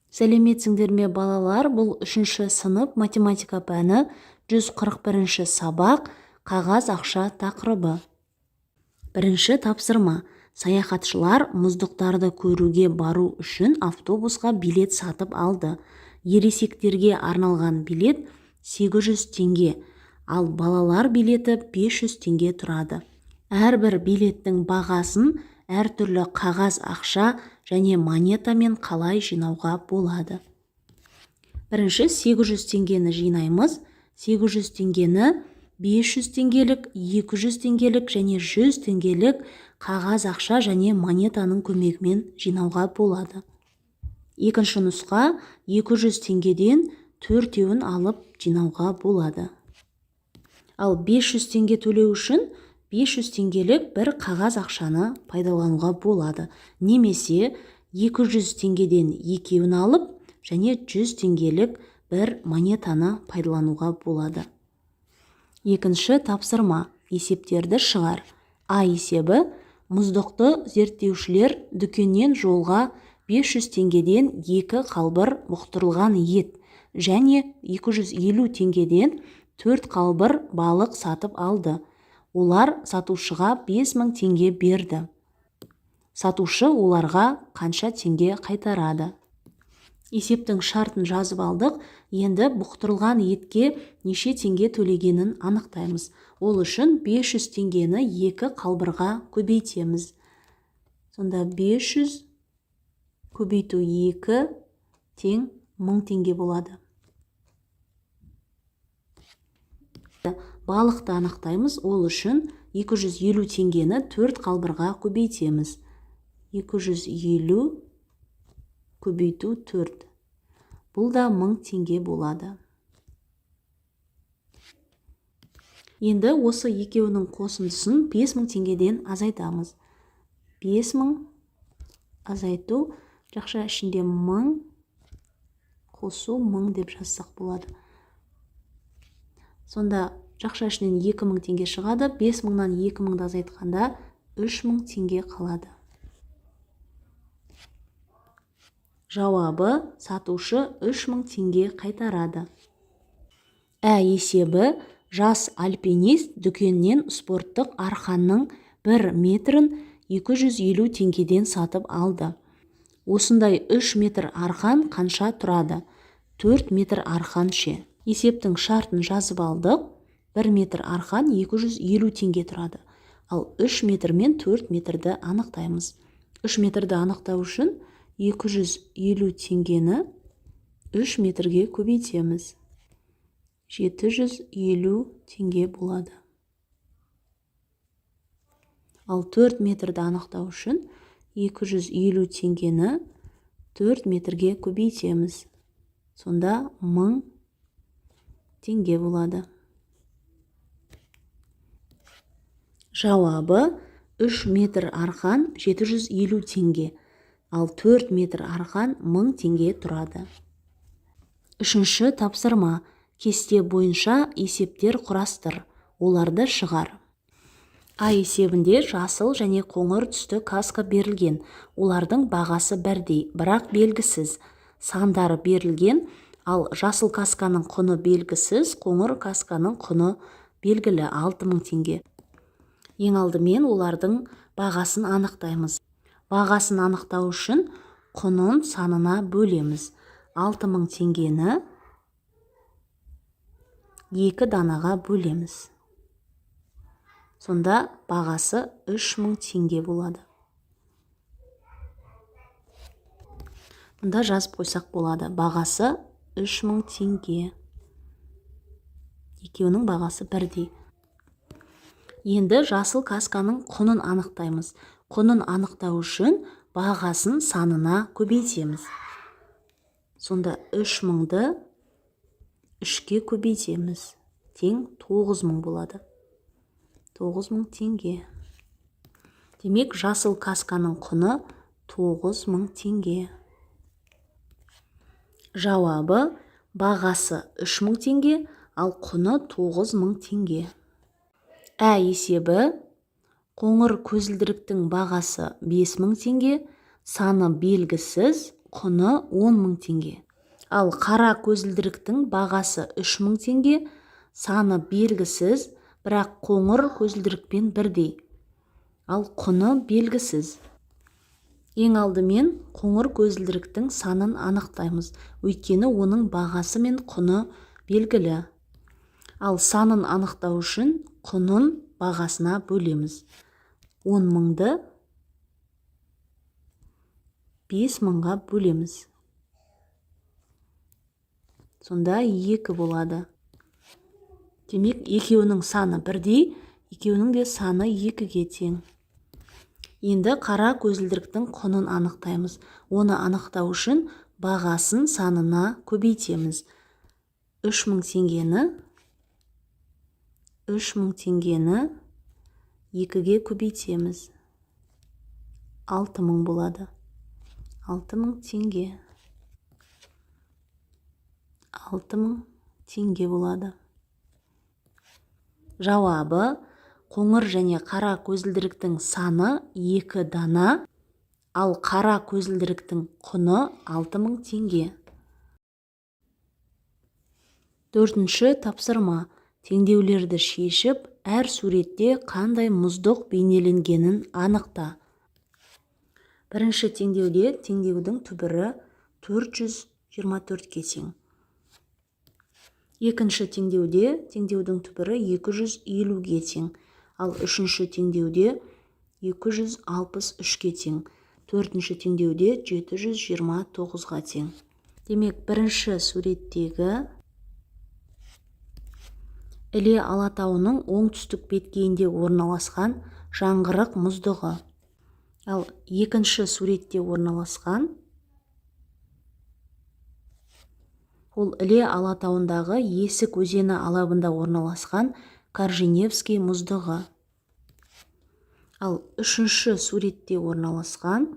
Сәлеметсіңдер ме балалар, бұл 3-ші сынып математика пәні 141-ші сабақ қағаз ақша тақырыбы. Бірінші тапсырма. Саяхатшылар мұздықтарды көруге бару үшін автобусқа билет сатып алды. Ересектерге арналған билет 800 теңге, ал балалар билеті 500 теңге тұрады. Әрбір билеттің бағасын әртүрлі қағаз ақша және монетамен қалай жинауға болады. Бірінші 800 теңгені жинаймыз. 800 теңгені 500 теңгелік, 200 теңгелік және 100 теңгелік қағаз ақша және монетаның көмегімен жинауға болады. Екінші нұсқа 200 теңгеден 4-еуін алып жинауға болады. Ал 500 теңге төлеу үшін 500 теңгелік бір қағаз ақшаны пайдалануға болады. Немесе 200 теңгеден 2-еуін алып, және 100 теңгелік бір монетаны пайдалануға болады. Екінші тапсырма. Есептерді шығар. А есебі. Мұздықты зерттеушілер дүкеннен жолға 500 теңгеден 2 қалбыр бұқтырылған ет және 250 теңгеден 4 қалбыр балық сатып алды. Олар сатушыға 5000 теңге берді. Сатушы оларға қанша теңге қайтарады? Есептің шартын жазып алдық. Енді бұқтырылған етке неше теңге төлегенін анықтаймыз. Ол үшін 500 теңгені 2 қалбырға көбейтеміз. Сонда 500 көбейту 2 тең 1000 теңге болады. Балықты анықтаймыз. Ол үшін 250 теңгені 4 қалбырға көбейтеміз. 250 көбейту 4. Бұл да 1000 теңге болады. Енді осы екеуінің қосындысын 5000 теңгеден азайтамыз. 5000 азайту жақша ішінде 1000 қосу 1000 деп жазсақ болады. Сонда жақша ішінен 2000 теңге шығады. 5000-нан 2000-ды азайтқанда 3000 теңге қалады. Жауабы: сатушы 3000 теңге қайтарады. Ә есебі: жас альпинист дүкеннен спорттық арқанның 1 метрін 250 теңгеден сатып алды. Осындай 3 метр арқан қанша тұрады? 4 метр арқан ше. Есептің шартын жазып алдық. 1 метр арқан 250 теңге тұрады. Ал 3 метр мен 4 метрді анықтаймыз. 3 метрді анықтау үшін 250 теңгені 3 метрге көбейтеміз. 750 теңге болады. Ал 4 метрді анықтау үшін 250 теңгені 4 метрге көбейтеміз. Сонда 1000 теңге болады. Жауабы: 3 метр арқан 750 теңге, ал 4 метр арқан 1000 теңге тұрады. Үшінші тапсырма. Кесте бойынша есептер құрастыр. Оларды шығар. А есебінде жасыл және қоңыр түсті каска берілген. Олардың бағасы бірдей, бірақ белгісіз. Сандары берілген, ал жасыл касканың құны белгісіз, қоңыр касканың құны белгілі 6000 теңге. Ең алдымен олардың бағасын анықтаймыз. Бағасын анықтау үшін құнын санына бөлеміз. 6000 теңгені 2 данаға бөлеміз. Сонда бағасы 3000 теңге болады. Мұнда жазып қойсақ болады. Бағасы 3000 теңге. Екеуінің бағасы бірдей. Енді жасыл касканың құнын анықтаймыз. Құнын анықтау үшін бағасын санына көбейтеміз. Сонда 3000-ды 3-ке көбейтеміз. Тең 9000 болады. 9000 теңге. Демек, жасыл касканың құны 9000 теңге. Жауабы: бағасы 3000 теңге, ал құны 9000 теңге. Ә есебі: қоңыр көзілдіріктің бағасы 5000 теңге, саны белгісіз, құны 10.000 теңге. Ал қара көзілдіріктің бағасы 3.000 теңге, саны белгісіз, бірақ қоңыр көзілдірікпен бірдей. Ал құны белгісіз. Ең алдымен қоңыр көзілдіріктің санын анықтаймыз, өйткені оның бағасы мен құны белгілі. Ал санын анықтау үшін құнын бағасына бөлеміз. 10.000-ды 5.000-ға бөлеміз. Сонда 2 болады. Демек, екеуінің саны бірдей, екеуінің де саны 2-ге тең. Енді қара көзілдіріктің құнын анықтаймыз. Оны анықтау үшін бағасын санына көбейтеміз. 3.000 теңгені 2-ге көбейтеміз. 6.000 болады. 6.000 теңге. 6.000 теңге болады. Жауабы: қоңыр және қара көзілдіріктің саны 2 дана, ал қара көзілдіріктің құны 6.000 теңге. 4-ші тапсырма. Теңдеулерді шешіп, әр суретте қандай мұздық бейнеленгенін анықта. Бірінші теңдеуде теңдеудің түбірі 424-ге тең. Екінші теңдеуде теңдеудің түбірі 250-ге тең. Ал үшінші теңдеуде 263-ге тең. Төртінші теңдеуде 729-ға тең. Демек, бірінші суреттегі Іле Алатауының оңтүстік беткейінде орналасқан жаңғырық мұздығы. Ал екінші суретте орналасқан ол Іле Алатауындағы Есік өзені алабында орналасқан Корженевский мұздығы. Ал үшінші суретте орналасқан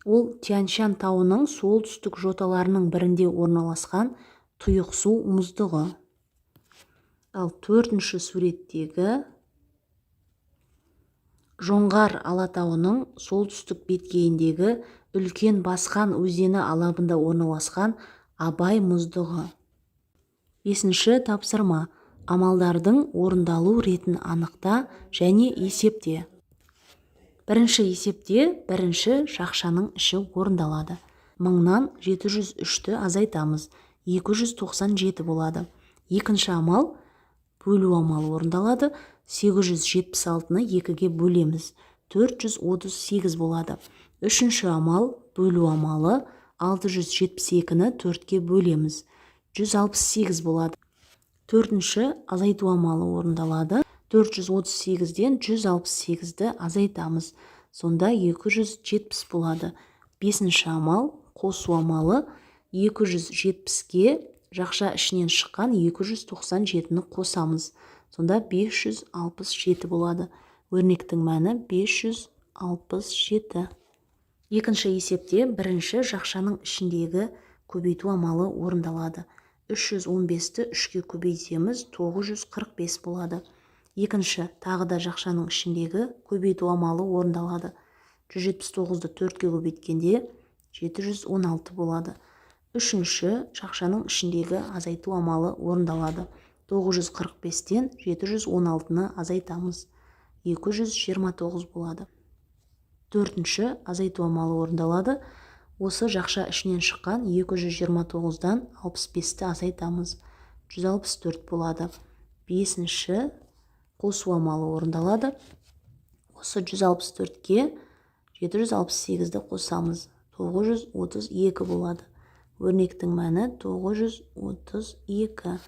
ол Тянь-Шань тауының солтүстік жоталарының бірінде орналасқан Тұйықсу мұздығы. Ал төртінші суреттегі Жоңғар Алатауының солтүстік беткейіндегі үлкен Басқан өзені алабында орналасқан Абай мұздығы. 5-ші тапсырма. Амалдардың орындалу ретін анықта және есепте. Бірінші есепте бірінші шақшаның іші орындалады. 1000-нан 703-ті азайтамыз. 297 болады. Екінші амал бөлу амалы орындалады. 876-ны 2-ге бөлеміз. 438 болады. Үшінші амал бөлу амалы 672-ні 4-ге бөлеміз. 168 болады. Төртінші азайту амалы орындалады. 438-ден 168-ді азайтамыз. Сонда 270 болады. Бесінші амал қосу амалы 270-ге жақша ішінен шыққан 297-ні қосамыз. Сонда 567 болады. Өрнектің мәні 567. Екінші есепте бірінші жақшаның ішіндегі көбейту амалы орындалады. 315-ті 3-ге көбейтеміз, 945 болады. Екінші тағы да жақшаның ішіндегі көбейту амалы орындалады. 179-ді 4-ге көбейткенде 716 болады. Үшінші жақшаның ішіндегі азайту амалы орындалады. 945-тен 716-ны азайтамыз. 229 болады. Төртінші азайту амалы орындалады. Осы жақша ішінен шыққан 229-дан 65-ті азайтамыз. 164 болады. Бесінші қосу амалы орындалады. Осы 164-ке 768-ді қосамыз. 932 болады. Өрнектің мәні 932.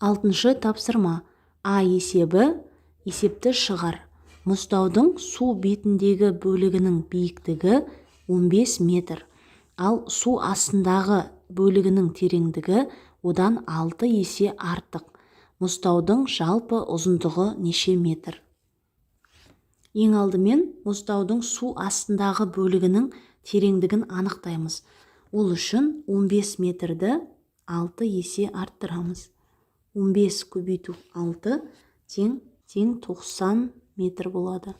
6-шы тапсырма. А есебі есепті шығар. Мұзтаудың су бетіндегі бөлігінің биіктігі 15 метр. Ал су астындағы бөлігінің тереңдігі одан 6 есе артық. Мұзтаудың жалпы ұзындығы неше метр? Ең алдымен мұзтаудың су астындағы бөлігінің тереңдігін анықтаймыз. Ол үшін 15 метрді 6 есе арттырамыз. 15 көбейту 6 тең 90 метр болады.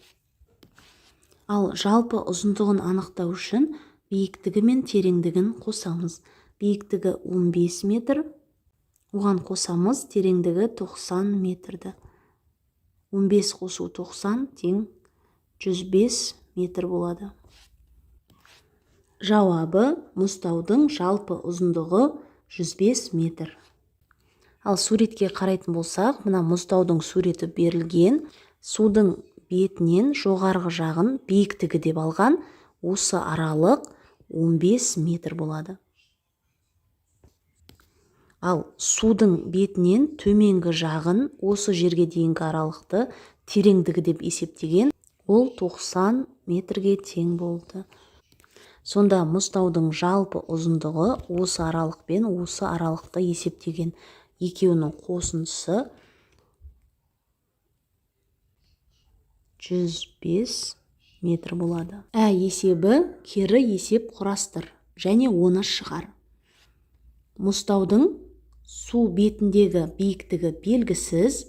Ал жалпы ұзындығын анықтау үшін биіктігі мен тереңдігін қосамыз. Биіктігі 15 метр, оған қосамыз тереңдігі 90 метрді. 15 қосу 90 тең 105 метр болады. Жауабы: мұзтаудың жалпы ұзындығы 105 метр. Ал суретке қарайтын болсақ, мына мұзтаудың суреті берілген. Судың бетінен жоғарғы жағын биіктігі деп алған. Осы аралық 15 метр болады. Ал судың бетінен төменгі жағын осы жерге дейінгі аралықты тереңдігі деп есептеген. Ол 90 метрге тең болды. Сонда мұзтаудың жалпы ұзындығы осы аралық пен осы аралықты есептеген. Екеуінің қосындысы 105 метр болады. Есебі кері есеп құрастыр және оны шығар. Мұзтаудың су бетіндегі биіктігі белгісіз,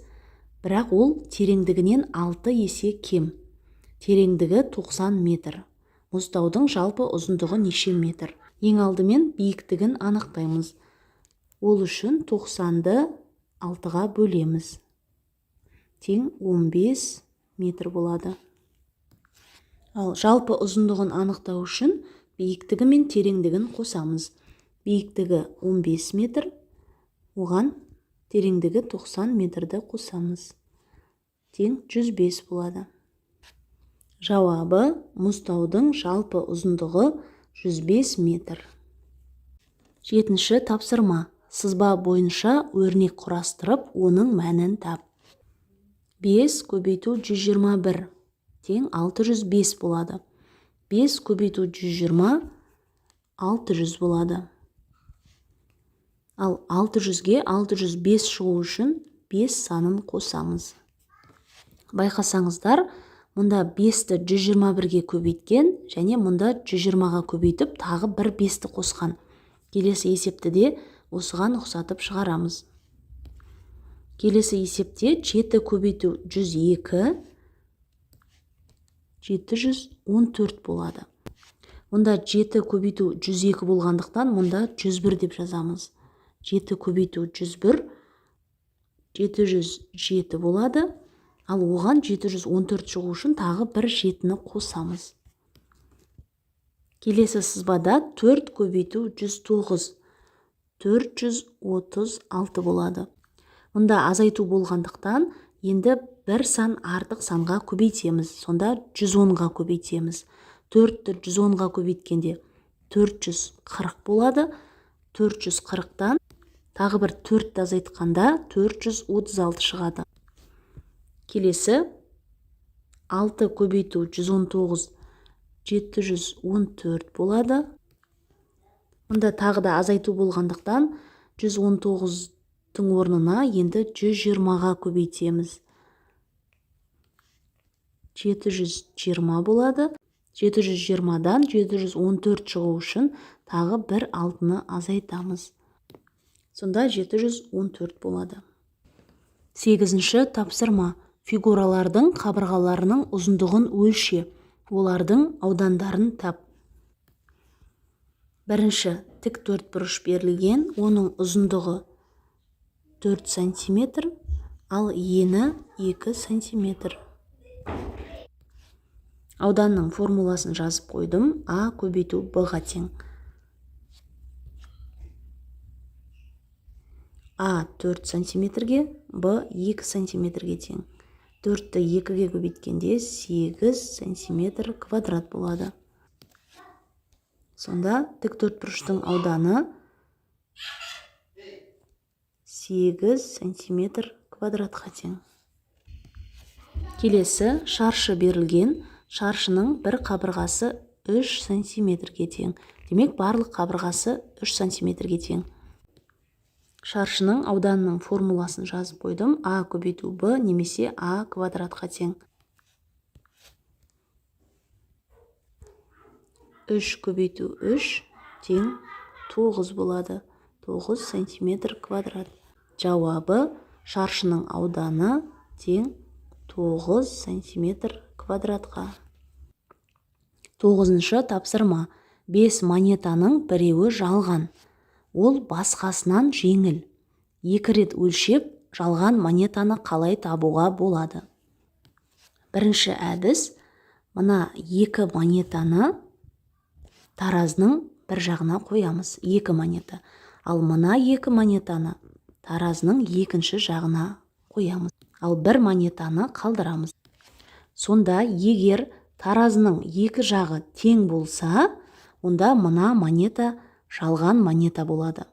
бірақ ол тереңдігінен 6 есе кем. Тереңдігі 90 метр. Мұзтаудың жалпы ұзындығы неше метр? Ең алдымен биіктігін анықтаймыз. Ол үшін 90-ды 6-ға бөлеміз. Тең 15 метр болады. Ал жалпы ұзындығын анықтау үшін биіктігі мен тереңдігін қосамыз. Биіктігі 15 метр, оған тереңдігі 90 метрді қосамыз. Тең 105 болады. Жауабы: мұзтаудың жалпы ұзындығы 105 метр. 7-ші тапсырма. Сызба бойынша өрнек құрастырып, оның мәнін тап. 5 көбейту 121 тең 605 болады. 5 көбейту 120 600 болады. Ал 600-ге 605 шығу үшін 5 санын қосамыз. Байқасаңыздар, мұнда 5-ті 121-ге көбейткен және мұнда 120-ға көбейтіп тағы бір 5-ті қосқан. Келесі есепті де осыған ұқсатып шығарамыз. Келесі есепте 7 көбейту 102 714 болады. Мұнда 7 көбейту 102 болғандықтан мұнда 101 деп жазамыз. 7 көбейту 101 707 болады. Ал оған 714 шығу үшін тағы бір 7-ні қосамыз. Келесі сызбада 4 көбейту 109 436 болады. Мұнда азайту болғандықтан енді бір сан артық санға көбейтеміз. Сонда 110-ға көбейтеміз. 4-ті 110-ға көбейткенде 440 болады. 440-тан тағы бір 4-ті азайтқанда 436 шығады. Келесі 6 көбейту 119 714 болады. Мұнда тағы да азайту болғандықтан 119-тың орнына енді 120-ға көбейтеміз. 720 болады. 720-дан 714 шығу үшін тағы бір 6-ны азайтамыз. Сонда 714 болады. 8-ші тапсырма. Фигуралардың қабырғаларының ұзындығын өлше. Олардың аудандарын тап. Бірінші тік төртбұрыш берілген, оның ұзындығы 4 см, ал ені 2 см. Ауданның формуласын жазып қойдым. А көбейту Б-ға тең. А 4 см-ге, Б 2 см-ге тең. 4-ті 2-ге көбейткенде 8 см квадрат болады. Сонда тік төртбұрыштың ауданы 8 см квадратқа тең. Келесі шаршы берілген. Шаршының бір қабырғасы 3 см-ге тең. Демек, барлық қабырғасы 3 см-ге тең. Шаршының ауданының формуласын жазып қойдым. А көбейту Б немесе А квадратқа тең. 3 көбейту 3 тең 9 болады. 9 см квадрат. Жауабы: шаршының ауданы тең 9 см квадратқа. 9-шы тапсырма. 5 монетаның біреуі жалған. Ол басқасынан жеңіл. 2 рет өлшеп, жалған монетаны қалай табуға болады? Бірінші әдіс, мына 2 монетаны таразының бір жағына қоямыз. 2 монета. Ал мына 2 монетаны таразының екінші жағына қоямыз. Ал 1 монетаны қалдырамыз. Сонда егер таразының 2 жағы тең болса, онда мына монета жалған монета болады.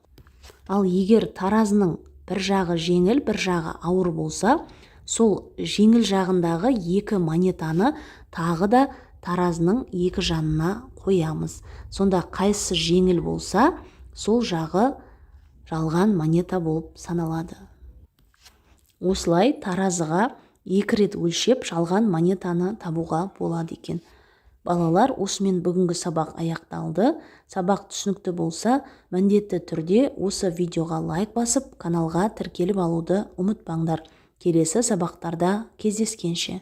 Ал егер таразының бір жағы жеңіл, бір жағы ауыр болса, сол жеңіл жағындағы 2 монетаны тағы да таразының 2 жанына қоямыз. Сонда қайсысы жеңіл болса, сол жағы жалған монета болып саналады. Осылай таразыға 2 рет өлшеп, жалған монетаны табуға болады екен. Балалар, осымен бүгінгі сабақ аяқталды. Сабақ түсінікті болса, міндетті түрде осы видеоға лайк басып, каналға тіркеліп алуды ұмытпаңдар. Келесі сабақтарда кездескенше.